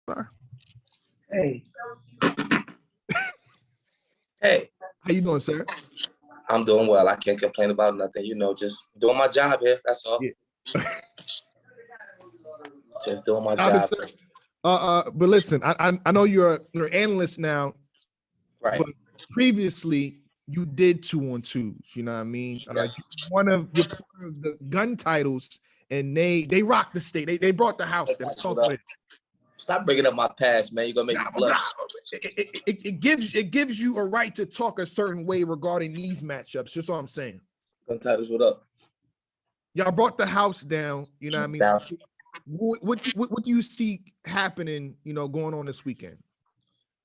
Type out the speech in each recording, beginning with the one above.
Sir. Hey. Hey. How you doing, sir? I'm doing well. I can't complain about nothing. Just doing my job here. That's all. Yeah. Just doing my job. But listen, I know you're an analyst now, right? But previously you did 2-on-2s. You know what I mean? Yeah. One of the gun titles, and they rocked the state. They brought the house. Stop bringing up my past, man. You're gonna make me blush. It gives you a right to talk a certain way regarding these matchups. Just all I'm saying. Gun titles, what up? Y'all brought the house down. You know what I mean? Down. What do you see happening? Going on this weekend?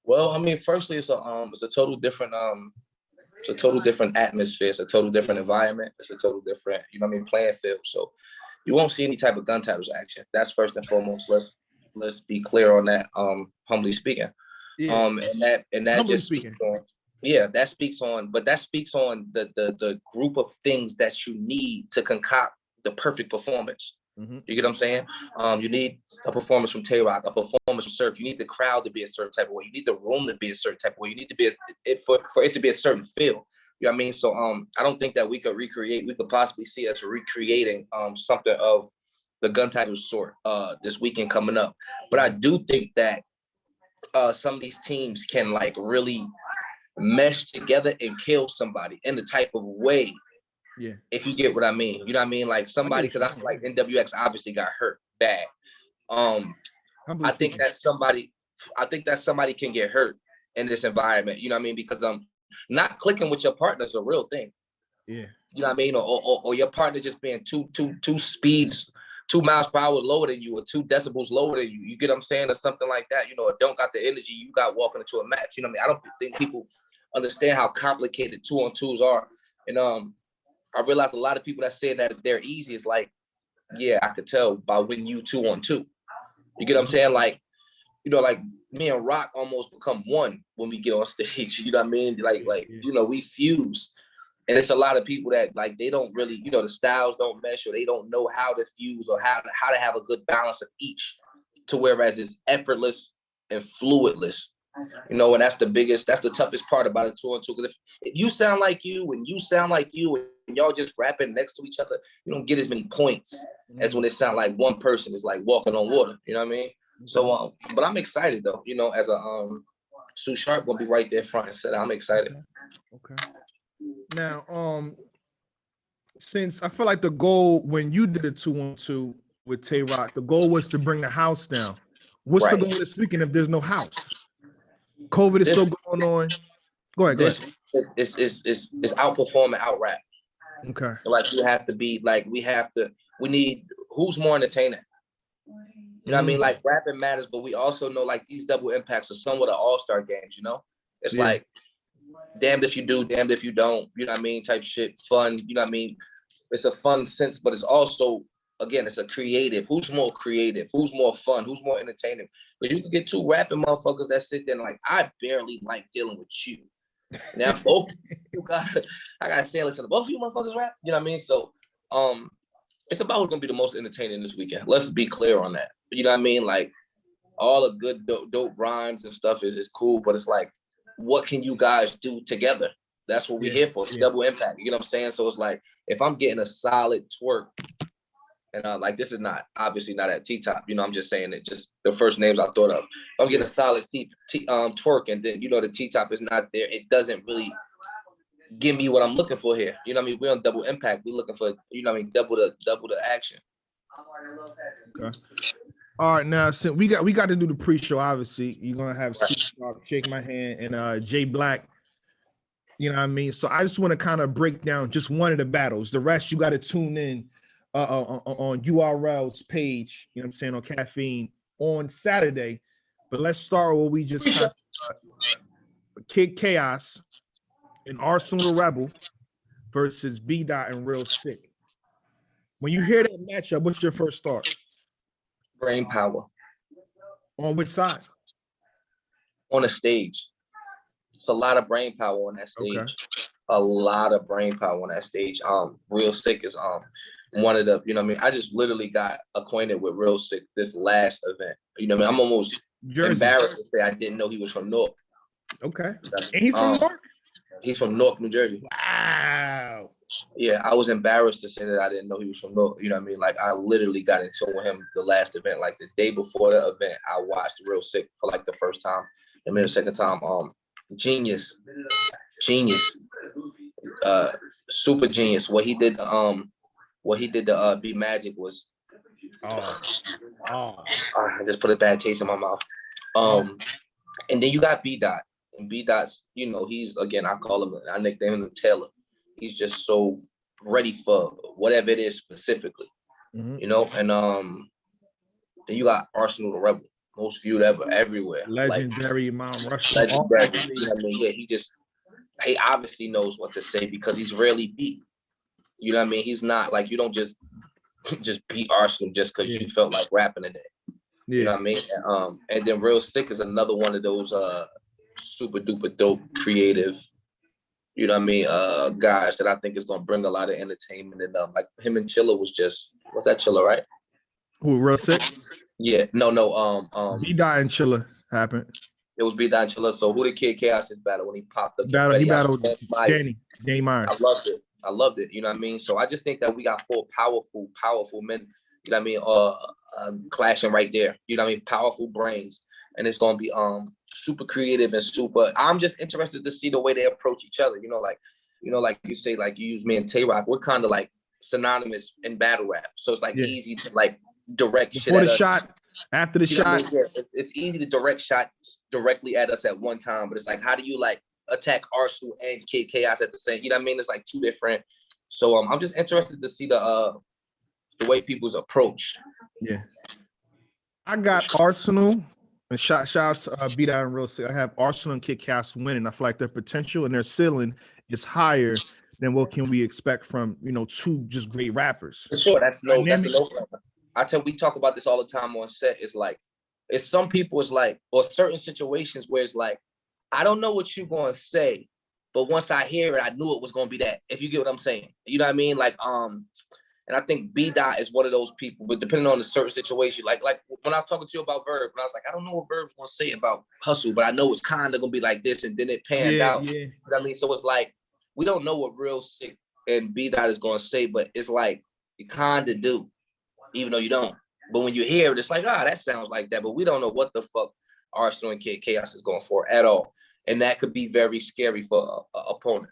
Well, I mean, firstly, it's a total different atmosphere. It's a total different environment. It's a total different, playing field. So you won't see any type of gun titles action. That's first and foremost. Let's be clear on that. Humbly speaking. Yeah. And that humbly just speaking. That speaks on the group of things that you need to concoct the perfect performance. Mm-hmm. You get what I'm saying? You need a performance from Tay-Rock, a performance from Surf. You need the crowd to be a certain type of way. You need the room to be a certain type of way. You need to be for it to be a certain feel. You know what I mean? So I don't think that we could possibly see us recreating something of the gun title sort this weekend coming up. But I do think that some of these teams can really mesh together and kill somebody in the type of way. Yeah. If you get what I mean. You know what I mean? Like somebody, because I feel like NWX obviously got hurt bad. I think that somebody can get hurt in this environment. You know what I mean? Because not clicking with your partner is a real thing. Yeah. You know what I mean? Or your partner just being two speeds, 2 miles per hour lower than you, or 2 decibels lower than you. You get what I'm saying? Or something like that. Or don't got the energy you got walking into a match. You know what I mean? I don't think people understand how complicated 2-on-2s are. And I realize a lot of people that say that they're easy is like, yeah, I could tell by when you 2-on-2. You get what I'm saying? Like me and Rock almost become one when we get on stage. You know what I mean? We fuse. And it's a lot of people that they don't really, the styles don't mesh, or they don't know how to fuse or how to have a good balance of each, to whereas it's effortless and fluidless. And that's the toughest part about a 2-on-2. Because if you sound like you and you sound like you and y'all just rapping next to each other, you don't get as many points as when it sounds like one person is like walking on water. You know what I mean? So, but I'm excited though. As a Sue Sharp gonna be right there front and center. I'm excited. Okay. Now, since I feel like the goal when you did a 2-on-2 with Tay-Rock, the goal was to bring the house down. What's the goal this weekend if there's no house? COVID is still going on. Go ahead. It's outperforming out rap. Okay. You have to be we need who's more entertaining. You know what I mean? Rapping matters, but we also know these double impacts are somewhat of all-star games, It's damned if you do, damned if you don't, you know what I mean? Type shit, fun, you know what I mean? It's a fun sense, but it's also, again, it's a creative. Who's more creative? Who's more fun? Who's more entertaining? Because you can get 2 rapping motherfuckers that sit there and I barely like dealing with you. Now, both I gotta say, listen, both of you motherfuckers rap, you know what I mean? So, it's about who's gonna be the most entertaining this weekend. Let's be clear on that. You know what I mean? All the good dope rhymes and stuff is cool, but it's what can you guys do together? That's what we're here for. It's double impact. You know what I'm saying? So it's if I'm getting a solid twerk, and this is not obviously not at T-Top, I'm just saying it, just the first names I thought of. If I'm getting a solid twerk, and then the T-Top is not there, it doesn't really give me what I'm looking for here. You know what I mean? We're on double impact. We're looking for, double the action. Okay. All right, now since we got to do the pre-show, obviously you're gonna have Shake My Hand and Jay Black. You know what I mean? So I just want to kind of break down just one of the battles. The rest you got to tune in on URL's page. You know what I'm saying, on Caffeine on Saturday. But let's start with what we just got. Kid Chaos and Arsenal Rebel versus B Dot and Real Sick. When you hear that matchup, what's your first thought? Brain power. On which side? On the stage. It's a lot of brain power on that stage. Okay. A lot of brain power on that stage. Real Sick is one of the, I just literally got acquainted with Real Sick this last event. I'm almost Jersey. embarrassed to say I didn't know he was from Newark. Okay. And he's from Newark? He's from Newark, New Jersey. Wow. Yeah, I was embarrassed to say that I didn't know he was from Newark. You know what I mean? Like, I literally got into it with him the last event. Like, the day before the event, I watched Real Sick for like the first time. And then the second time, genius, super genius. What he did to Be Magic was, I just put a bad taste in my mouth. And then you got B Dot, and B Dot's, you know, he's, again, I nickname him the Taylor. He's just so ready for whatever it is specifically, you know. And then you got Arsenal the Rebel, most viewed ever, everywhere. Legendary, like, Mount Rushmore. Legendary. You know what I mean? Yeah, he obviously knows what to say because he's rarely beat. You know what I mean? He's not like, you don't just beat Arsenal just because you felt like rapping today. You know what I mean? And then Real Sick is another one of those super duper dope, creative, you know what I mean, guys that I think is gonna bring a lot of entertainment. And like him and Chilla was that Chilla, right? Who, Real Sick? Yeah, no. B Dot and Chilla happened. It was B Dot and Chilla. So who did Kid Chaos just battle when he popped up? He battled Danny Myers. I loved it. You know what I mean? So I just think that we got four powerful men, you know what I mean, clashing right there. You know what I mean? Powerful brains. And it's gonna be super creative and super. I'm just interested to see the way they approach each other. You know, like you say, like you use me and Tay Rock, we're kind of like synonymous in battle rap. So it's like easy to like direct before shit the at shot, us. After the shot. I mean? Yeah, it's easy to direct shots directly at us at one time, but it's like, how do you like attack Arsenal and Kid Chaos at the same? You know what I mean? It's like two different. So I'm just interested to see the way people's approach. Yeah, I got Arsenal and shouts B Dot and Real Sick. I have Arsenal and Kid Chaos winning. I feel like their potential and their ceiling is higher than what can we expect from, you know, two just great rappers. For sure, that's no. I tell, we talk about this all the time on set. It's like, it's some people, it's like, or certain situations where it's like, I don't know what you're gonna say, but once I hear it, I knew it was gonna be that. If you get what I'm saying, you know what I mean? Like, and I think B Dot is one of those people, but depending on the certain situation, like when I was talking to you about Verb, and I was like, I don't know what Verb's gonna say about Hustle, but I know it's kind of gonna be like this, and then it panned out. Yeah. You know what I mean? So it's like, we don't know what Real Sick and B Dot is gonna say, but it's like, you kind of do, even though you don't. But when you hear it, it's like, that sounds like that, but we don't know what the fuck Arsenal and Kid Chaos is going for at all. And that could be very scary for an opponent.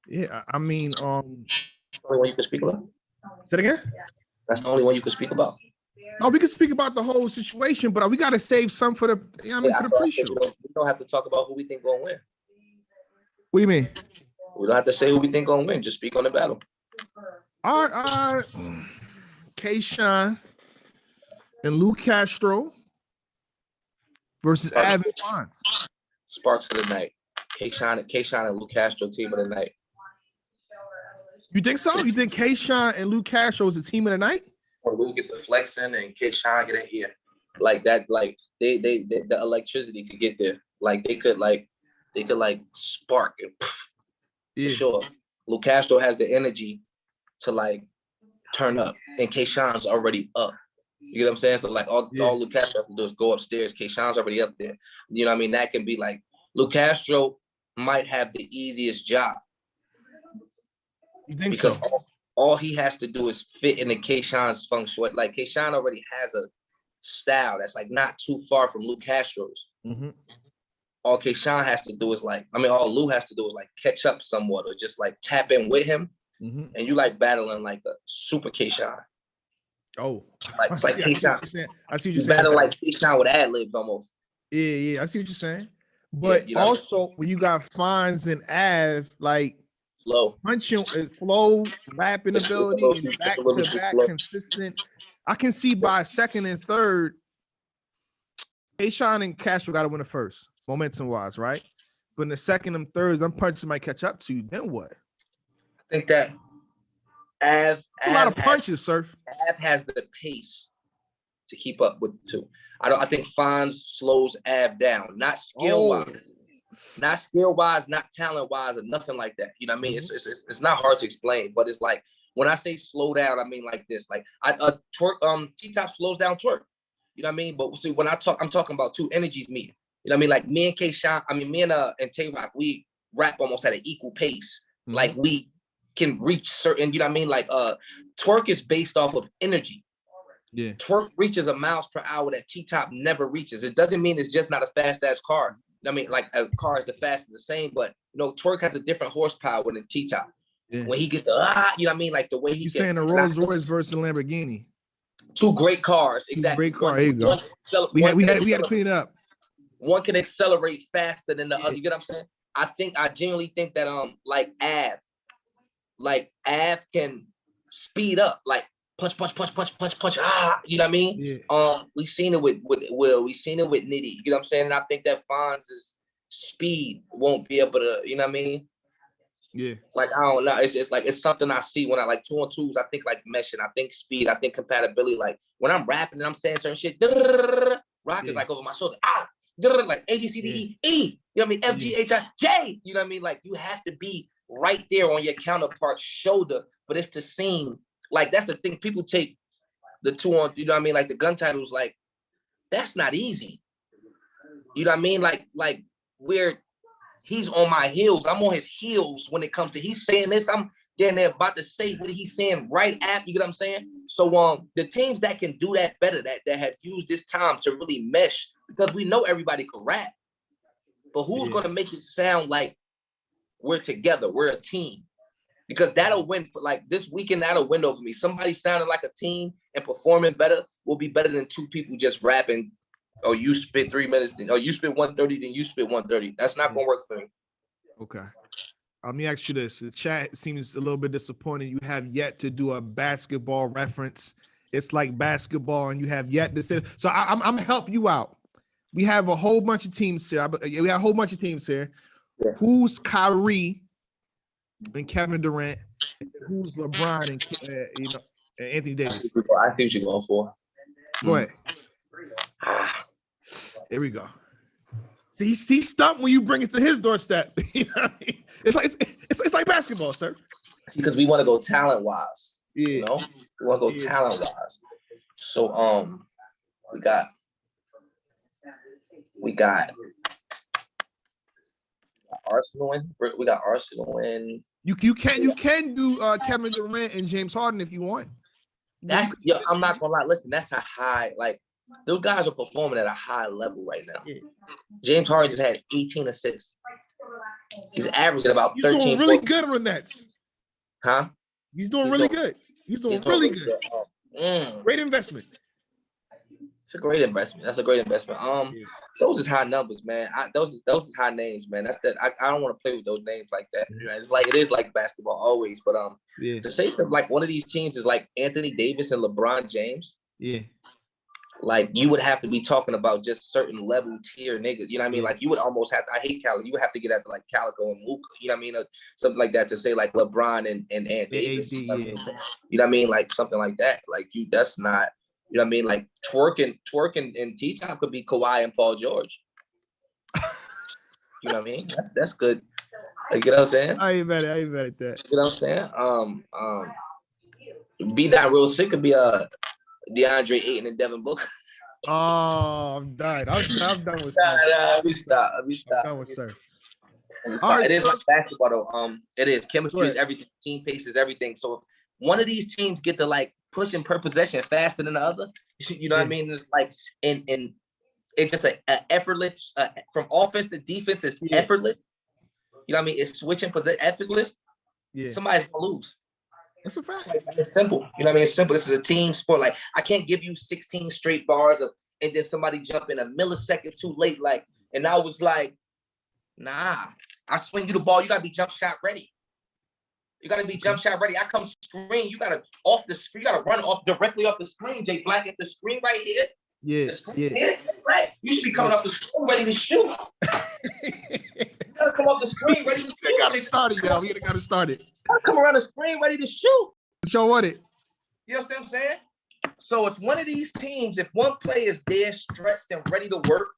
Yeah, I mean, that's the only one you can speak about. Say it again. That's the only one you can speak about. No, we can speak about the whole situation, but we got to save some for the, you know what I mean, for the pre-show. We don't have to talk about who we think gonna win. What do you mean? We don't have to say who we think gonna win. Just speak on the battle. All right. K-Shine and Lou Castro versus Av and Fonz. Sparks of the night. K-Shine and Lou Castro, team of the night. You think so? You think K-Shine and Lou Castro is the team of the night? Or Lou get the flexing and K-Shine get it here. Like that, like they the electricity could get there. Like they could spark it. For sure. Lou Castro has the energy to like turn up, and K-Shine's already up. You get what I'm saying? So like all Lou Castro has to do is go upstairs. K-Shine's already up there. You know what I mean? That can be like, Lou Castro might have the easiest job. You think so? All he has to do is fit into K-Shine's function. Like K-Shine already has a style that's like not too far from Lou Castro's. Mm-hmm. All K-Shine has to do is all Lou has to do is like catch up somewhat or just like tap in with him. Mm-hmm. And you like battling like a super K-Shine. Oh, like it's like K-Shine. I see what you're saying. Battle like K-Shine with ad-libs almost. Yeah, I see what you're saying. But also when you got Fonz and Av, like flow, punching, flow, rapping ability, back to back, consistent. I can see by second and third, K-Shine and Castro got to win the first, momentum wise, right? But in the second and third, them punches might catch up to you. Then what? I think that a lot of punches, sir. Av has the pace to keep up with the two. I think Fonz slows Av down, not skill wise, not talent wise, or nothing like that. You know what I mean? Mm-hmm. It's not hard to explain, but it's like when I say slow down, I mean like this. Like Twerk, T-Top slows down Twerk. You know what I mean? But see, when I'm talking about two energies meeting. You know what I mean? Like me and K-Shine, me and Tay-Rock, we rap almost at an equal pace. Mm-hmm. Like we can reach certain, you know what I mean? Like Twork is based off of energy. Yeah. Twork reaches a miles per hour that T-Top never reaches. It doesn't mean it's just not a fast ass car. I mean, like a car is the fastest the same, but Twork has a different horsepower than T-Top. Yeah. When he gets you know what I mean? Like the way he gets. You're saying a Rolls Royce versus a Lamborghini. Two great cars, exactly. Great car. There you go. We had to clean it up. One can accelerate faster than the other. You get what I'm saying? I genuinely think that like Av can speed up, like punch. You know what I mean? Yeah. We've seen it with Will. We've seen it with Nitty. You know what I'm saying? And I think that Fonz's speed won't be able to. You know what I mean? Yeah. Like I don't know. It's just like it's something I see when I like 2-on-2s. I think like meshing. I think speed. I think compatibility. Like when I'm rapping and I'm saying certain shit, Rock is like over my shoulder. Like A B C D E E. You know what I mean? F G H I J. You know what I mean? Like you have to be right there on your counterpart's shoulder for this to seem like that's the thing. People take the 2-on. You know what I mean? Like the gun titles. Like that's not easy. You know what I mean? Like where he's on my heels. I'm on his heels when it comes to he's saying this. I'm then they're about to say what he's saying right after. You get what I'm saying? So the teams that can do that better, that have used this time to really mesh, because we know everybody can rap, but who's gonna make it sound like we're together, we're a team? Because that'll win for like this weekend. That'll win over me. Somebody sounding like a team and performing better will be better than two people just rapping. Oh, you spit 3 minutes, or you spit 130, then you spit 130. That's not gonna work for me. Okay. Let me ask you this. The chat seems a little bit disappointed. You have yet to do a basketball reference. It's like basketball, and you have yet to say. So I'm gonna help you out. We have a whole bunch of teams here. Yeah. Who's Kyrie and Kevin Durant? Who's LeBron and Anthony Davis? I see what you're going for. Go ahead. There we go. See, he's stumped when you bring it to his doorstep. You know what I mean? It's like basketball, sir. Because we want to go talent wise. Yeah. You know, we want to go talent wise. So we got Arsenal in. We got Arsenal in. You can do Kevin Durant and James Harden if you want. I'm not gonna lie. Listen, that's a high, like those guys are performing at a high level right now. Yeah. James Harden just had 18 assists. He's averaging about 13. He's doing really good on the Nets. Huh? He's doing really good. He's doing really good. Great investment. It's a great investment. That's a great investment. Those is high numbers, man. Those is high names, man. That's that. I don't want to play with those names like that. You know, it's like it is like basketball always, but to say something like one of these teams is like Anthony Davis and LeBron James. Yeah. Like you would have to be talking about just certain level tier niggas. You know what I mean? Like you would almost have to. I hate Cali. You would have to get at like Calico and Luka. You know what I mean? Something like that to say like LeBron and Ant Davis. You know what I mean? Like something like that. Like you. That's not. You know what I mean? Like Twork and T-Top could be Kawhi and Paul George. You know what I mean? That's good. Like, you know what I'm saying? I ain't mad at that. You know what I'm saying? Be Not Real Sick could be DeAndre Ayton and Devin Booker. Oh, I'm done. I'm done with sir. Nah, we stop. I'm done with sir. Right, it is like basketball though. It is. Chemistry is everything. Team pace is everything. So if one of these teams get to like pushing per possession faster than the other, you know what I mean? It's like and it's just an effortless from offense to defense is effortless. You know what I mean? It's switching possession effortless. Yeah. Somebody's gonna lose. That's a fact. It's simple. You know what I mean? It's simple. This is a team sport. Like I can't give you 16 straight bars and then somebody jump in a millisecond too late. Like, and I was like, nah. I swing you the ball. You gotta be jump shot ready. You gotta be jump shot ready. I come screen. You gotta off the screen. You gotta run off directly off the screen. Jay Black at the screen right here. Yeah. Here, right. You should be coming off the screen ready to shoot. You gotta come off the screen ready to shoot. You gotta start it, yo. You gotta start it. Come around the screen ready to shoot. Show what it. You understand what I'm saying? So if one of these teams, if one player is there, stretched and ready to work,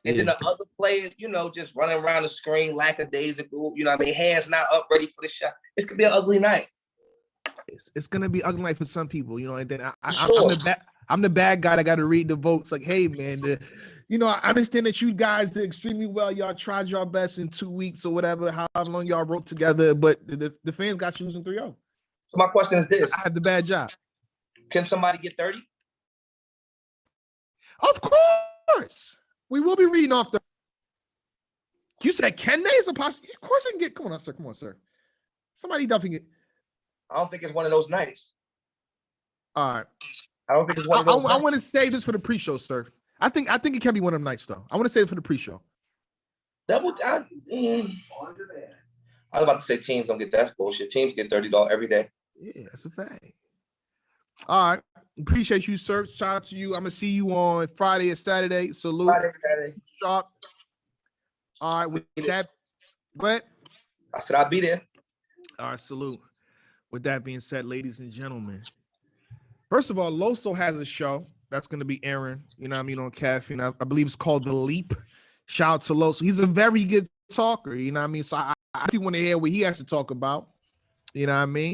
and then the other player, you know, just running around the screen lackadaisical, you know what I mean, hands not up, ready for the shot, it's gonna be an ugly night. It's gonna be ugly night for some people, you know. And then I'm the bad guy that got to read the votes. Like, hey, man, I understand that you guys did extremely well. Y'all tried your best in 2 weeks or whatever, however long y'all wrote together, but the fans got you losing 3-0. So my question is this: I had the bad job. Can somebody get 30? Of course. We will be reading off the. You said can they? It's a possibility. Of course they can get. Come on, sir. Come on, sir. Somebody definitely get. I don't think it's one of those nights. All right. I don't think it's one of those. I want to save this for the pre-show, sir. I think it can be one of them nights, though. I want to save it for the pre-show. I was about to say teams don't get that. That's bullshit. Teams get $30 every day. Yeah, that's a fact. All right. Appreciate you, sir. Shout out to you. I'm going to see you on Friday and Saturday. Salute. Friday, Saturday. Sharp. All right. With that, what? I said I'll be there. All right. Salute. With that being said, ladies and gentlemen, first of all, Loso has a show that's going to be airing, on Caffeine. I believe it's called The Leap. Shout out to Loso. He's a very good talker, So I want to hear what he has to talk about. You know what I mean?